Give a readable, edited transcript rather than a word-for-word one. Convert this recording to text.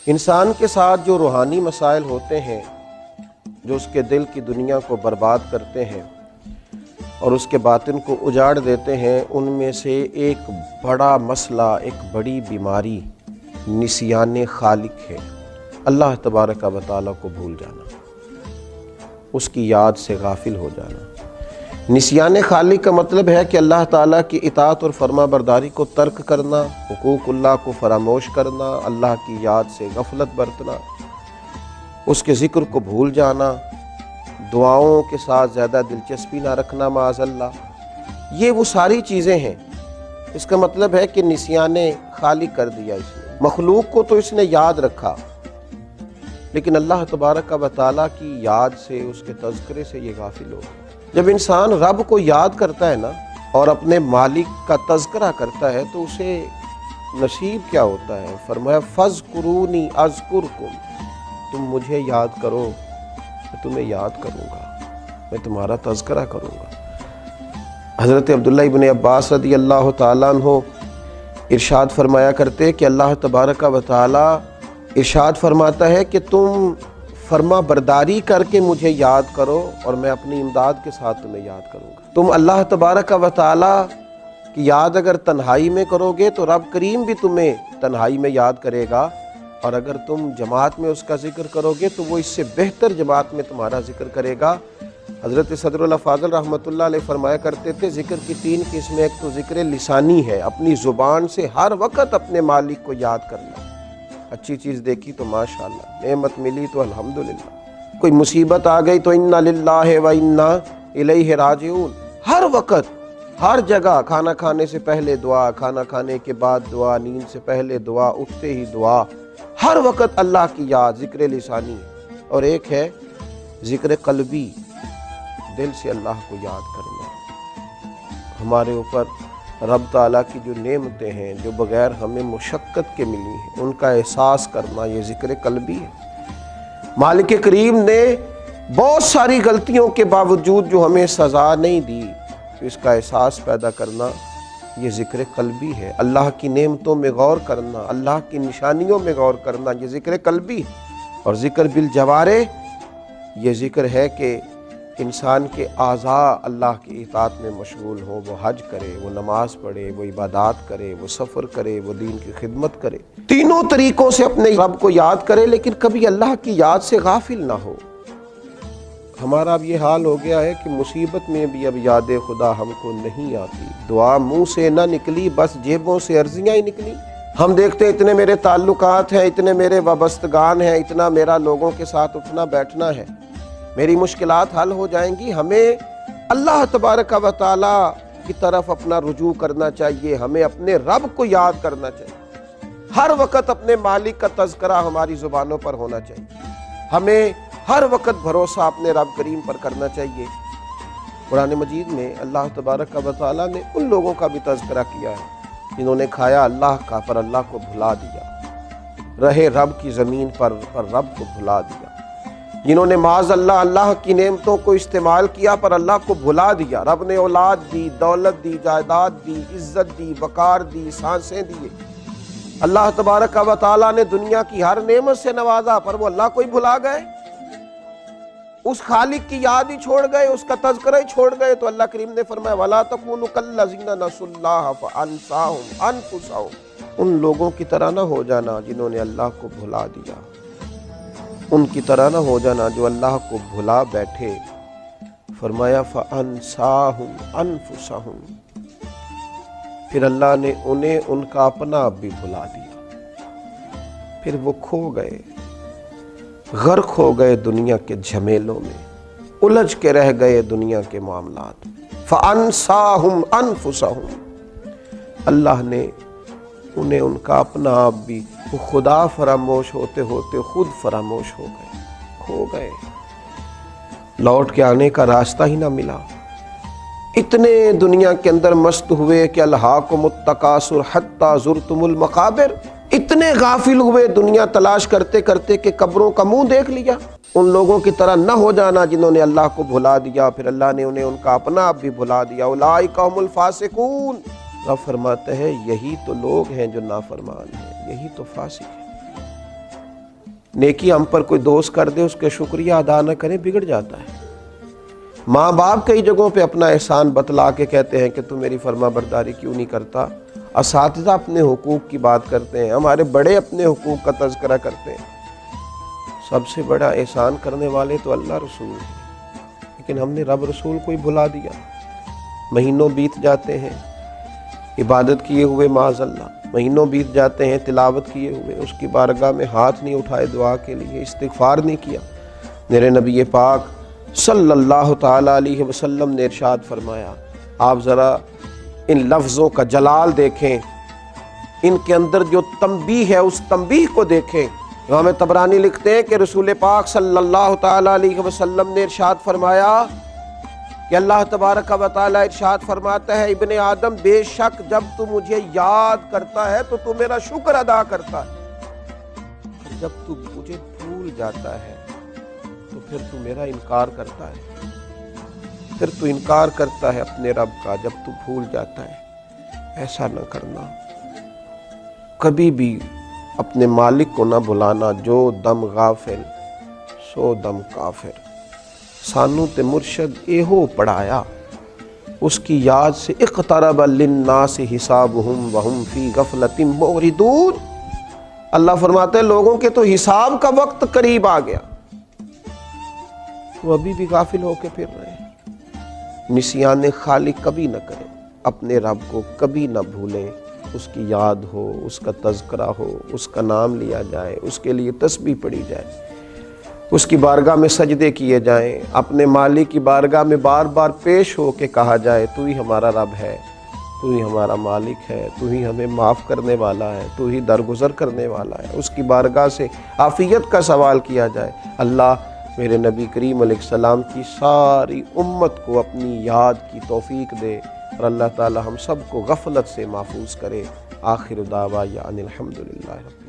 انسان کے ساتھ جو روحانی مسائل ہوتے ہیں جو اس کے دل کی دنیا کو برباد کرتے ہیں اور اس کے باطن کو اجاڑ دیتے ہیں، ان میں سے ایک بڑا مسئلہ، ایک بڑی بیماری نسیان خالق ہے۔ اللہ تبارک و تعالیٰ کو بھول جانا، اس کی یاد سے غافل ہو جانا۔ نسیان خالق کا مطلب ہے کہ اللہ تعالیٰ کی اطاعت اور فرما برداری کو ترک کرنا، حقوق اللہ کو فراموش کرنا، اللہ کی یاد سے غفلت برتنا، اس کے ذکر کو بھول جانا، دعاؤں کے ساتھ زیادہ دلچسپی نہ رکھنا معاذ اللہ۔ یہ وہ ساری چیزیں ہیں۔ اس کا مطلب ہے کہ نسیان خالق کر دیا اس نے۔ مخلوق کو تو اس نے یاد رکھا، لیکن اللہ تبارک و تعالیٰ کی یاد سے، اس کے تذکرے سے یہ غافل ہو گیا۔ جب انسان رب کو یاد کرتا ہے نا اور اپنے مالک کا تذکرہ کرتا ہے تو اسے نصیب کیا ہوتا ہے؟ فرمایا فَاذْكُرُونِي أَذْكُرْكُمْ، تم مجھے یاد کرو میں تمہیں یاد کروں گا، میں تمہارا تذکرہ کروں گا۔ حضرت عبداللہ ابن عباس رضی اللہ تعالیٰ عنہ ارشاد فرمایا کرتے کہ اللہ تبارک و تعالیٰ ارشاد فرماتا ہے کہ تم فرما برداری کر کے مجھے یاد کرو اور میں اپنی امداد کے ساتھ تمہیں یاد کروں گا۔ تم اللہ تبارک و تعالیٰ کی یاد اگر تنہائی میں کرو گے تو رب کریم بھی تمہیں تنہائی میں یاد کرے گا، اور اگر تم جماعت میں اس کا ذکر کرو گے تو وہ اس سے بہتر جماعت میں تمہارا ذکر کرے گا۔ حضرت صدر اللہ فاضل رحمۃ اللہ علیہ فرمایا کرتے تھے ذکر کی 3 قسمیں، ایک تو ذکر لسانی ہے، اپنی زبان سے ہر وقت اپنے مالک کو یاد کرنا۔ اچھی چیز دیکھی تو ماشاءاللہ، نعمت ملی تو الحمدللہ، کوئی مصیبت آ گئی تو انا للہ و انا الیہ راجعون۔ ہر وقت ہر جگہ، کھانا کھانے سے پہلے دعا، کھانا کھانے کے بعد دعا، نیند سے پہلے دعا، اٹھتے ہی دعا، ہر وقت اللہ کی یاد، ذکر لسانی ہے۔ اور ایک ہے ذکر قلبی، دل سے اللہ کو یاد کرنا۔ ہمارے اوپر رب تعالیٰ کی جو نعمتیں ہیں جو بغیر ہمیں مشقت کے ملی ہیں ان کا احساس کرنا، یہ ذکر قلبی ہے۔ مالک کریم نے بہت ساری غلطیوں کے باوجود جو ہمیں سزا نہیں دی، تو اس کا احساس پیدا کرنا یہ ذکر قلبی ہے۔ اللہ کی نعمتوں میں غور کرنا، اللہ کی نشانیوں میں غور کرنا، یہ ذکر قلبی ہے۔ اور ذکر بالجوارح، یہ ذکر ہے کہ انسان کے اعضاء اللہ کی اطاعت میں مشغول ہوں، وہ حج کرے، وہ نماز پڑھے، وہ عبادات کرے، وہ سفر کرے، وہ دین کی خدمت کرے، تینوں طریقوں سے اپنے رب کو یاد کرے، لیکن کبھی اللہ کی یاد سے غافل نہ ہو۔ ہمارا اب یہ حال ہو گیا ہے کہ مصیبت میں بھی اب یاد خدا ہم کو نہیں آتی، دعا منہ سے نہ نکلی، بس جیبوں سے عرضیاں ہی نکلی۔ ہم دیکھتے ہیں اتنے میرے تعلقات ہیں، اتنے میرے وابستگان ہیں، اتنا میرا لوگوں کے ساتھ اٹھنا بیٹھنا ہے، میری مشکلات حل ہو جائیں گی۔ ہمیں اللہ تبارک و تعالیٰ کی طرف اپنا رجوع کرنا چاہیے، ہمیں اپنے رب کو یاد کرنا چاہیے، ہر وقت اپنے مالک کا تذکرہ ہماری زبانوں پر ہونا چاہیے، ہمیں ہر وقت بھروسہ اپنے رب کریم پر کرنا چاہیے۔ قرآن مجید میں اللہ تبارک و تعالیٰ نے ان لوگوں کا بھی تذکرہ کیا ہے جنہوں نے کھایا اللہ کا پر اللہ کو بھلا دیا، رہے رب کی زمین پر رب کو بھلا دیا، جنہوں نے معاذ اللہ اللہ کی نعمتوں کو استعمال کیا پر اللہ کو بھلا دیا۔ رب نے اولاد دی، دولت دی، جائیداد دی، عزت دی، وقار دی، سانسیں دیے۔ اللہ تبارک و تعالیٰ نے دنیا کی ہر نعمت سے نوازا پر وہ اللہ کو ہی بھلا گئے، اس خالق کی یاد ہی چھوڑ گئے، اس کا تذکرہ ہی چھوڑ گئے۔ تو اللہ کریم نے فرمایا وَلَا تَكُونُوا كَالَّذِينَ نَسُوا اللَّهَ فَأَنسَاهُمْ أَنفُسَهُمْ، ان لوگوں کی طرح نہ ہو جانا جنہوں نے اللہ کو بھلا دیا، ان کی طرح نہ ہو جانا جو اللہ کو بھلا بیٹھے۔ فرمایا فَأَنسَاهُمْ أَنفُسَهُمْ، پھر اللہ نے انہیں ان کا اپنا آپ بھی بھلا دیا، پھر وہ کھو گئے، غرق ہو گئے دنیا کے جھمیلوں میں، الجھ کے رہ گئے دنیا کے معاملات۔ فَأَنسَاهُمْ أَنفُسَهُمْ، اللہ نے انہیں ان کا اپنا آپ بھی، وہ خدا فراموش ہوتے ہوتے خود فراموش ہو گئے، کھو گئے، لوٹ کے آنے کا راستہ ہی نہ ملا۔ اتنے دنیا کے اندر مست ہوئے کہ الہاکم التکاثر حتی زرتم المقابر، اتنے غافل ہوئے دنیا تلاش کرتے کرتے کہ قبروں کا منہ دیکھ لیا۔ ان لوگوں کی طرح نہ ہو جانا جنہوں نے اللہ کو بھلا دیا، پھر اللہ نے انہیں ان کا اپنا آپ بھی بھلا دیا۔ اولئک هم الفاسقون، رب فرماتے ہیں یہی تو لوگ ہیں جو نافرمان ہیں، یہی تو فاسق ہیں۔ نیکی ہم پر کوئی دوست کر دے، اس کا شکریہ ادا نہ کریں، بگڑ جاتا ہے۔ ماں باپ کئی جگہوں پہ اپنا احسان بتلا کے کہتے ہیں کہ تو میری فرما برداری کیوں نہیں کرتا۔ اساتذہ اپنے حقوق کی بات کرتے ہیں، ہمارے بڑے اپنے حقوق کا تذکرہ کرتے ہیں۔ سب سے بڑا احسان کرنے والے تو اللہ رسول ہیں، لیکن ہم نے رب رسول کو ہی بھلا دیا۔ مہینوں بیت جاتے ہیں عبادت کیے ہوئے، معاذ اللہ، مہینوں بیت جاتے ہیں تلاوت کیے ہوئے، اس کی بارگاہ میں ہاتھ نہیں اٹھائے دعا کے لیے، استغفار نہیں کیا۔ میرے نبی پاک صلی اللہ تعالیٰ علیہ وسلم نے ارشاد فرمایا، آپ ذرا ان لفظوں کا جلال دیکھیں، ان کے اندر جو تنبیہ ہے اس تنبیہ کو دیکھیں۔ امام طبرانی لکھتے ہیں کہ رسول پاک صلی اللہ تعالیٰ علیہ وسلم نے ارشاد فرمایا کہ اللہ تبارک و تعالیٰ ارشاد فرماتا ہے، ابن آدم بے شک جب تو مجھے یاد کرتا ہے تو میرا شکر ادا کرتا ہے، جب تو مجھے بھول جاتا ہے تو پھر تو میرا انکار کرتا ہے، پھر تو انکار کرتا ہے اپنے رب کا جب تو بھول جاتا ہے۔ ایسا نہ کرنا، کبھی بھی اپنے مالک کو نہ بھلانا۔ جو دم غافل سو دم کافر۔ سانو تے مرشد ایہو پڑھایا، اس کی یاد سے اقترب للناس حسابہم وہم فی غفلۃ معرضون۔ اللہ فرماتے ہیں لوگوں کے تو حساب کا وقت قریب آ گیا، وہ ابھی بھی غافل ہو کے پھر رہے ہیں۔ نسیان خالق کبھی نہ کریں، اپنے رب کو کبھی نہ بھولیں، اس کی یاد ہو، اس کا تذکرہ ہو، اس کا نام لیا جائے، اس کے لیے تسبیح پڑھی جائے، اس کی بارگاہ میں سجدے کیے جائیں، اپنے مالک کی بارگاہ میں بار بار پیش ہو کے کہا جائے تو ہی ہمارا رب ہے، تو ہی ہمارا مالک ہے، تو ہی ہمیں معاف کرنے والا ہے، تو ہی درگزر کرنے والا ہے۔ اس کی بارگاہ سے عافیت کا سوال کیا جائے۔ اللہ میرے نبی کریم علیہ السلام کی ساری امت کو اپنی یاد کی توفیق دے، اور اللہ تعالی ہم سب کو غفلت سے محفوظ کرے۔ آخر دعوانا ان الحمدللہ رب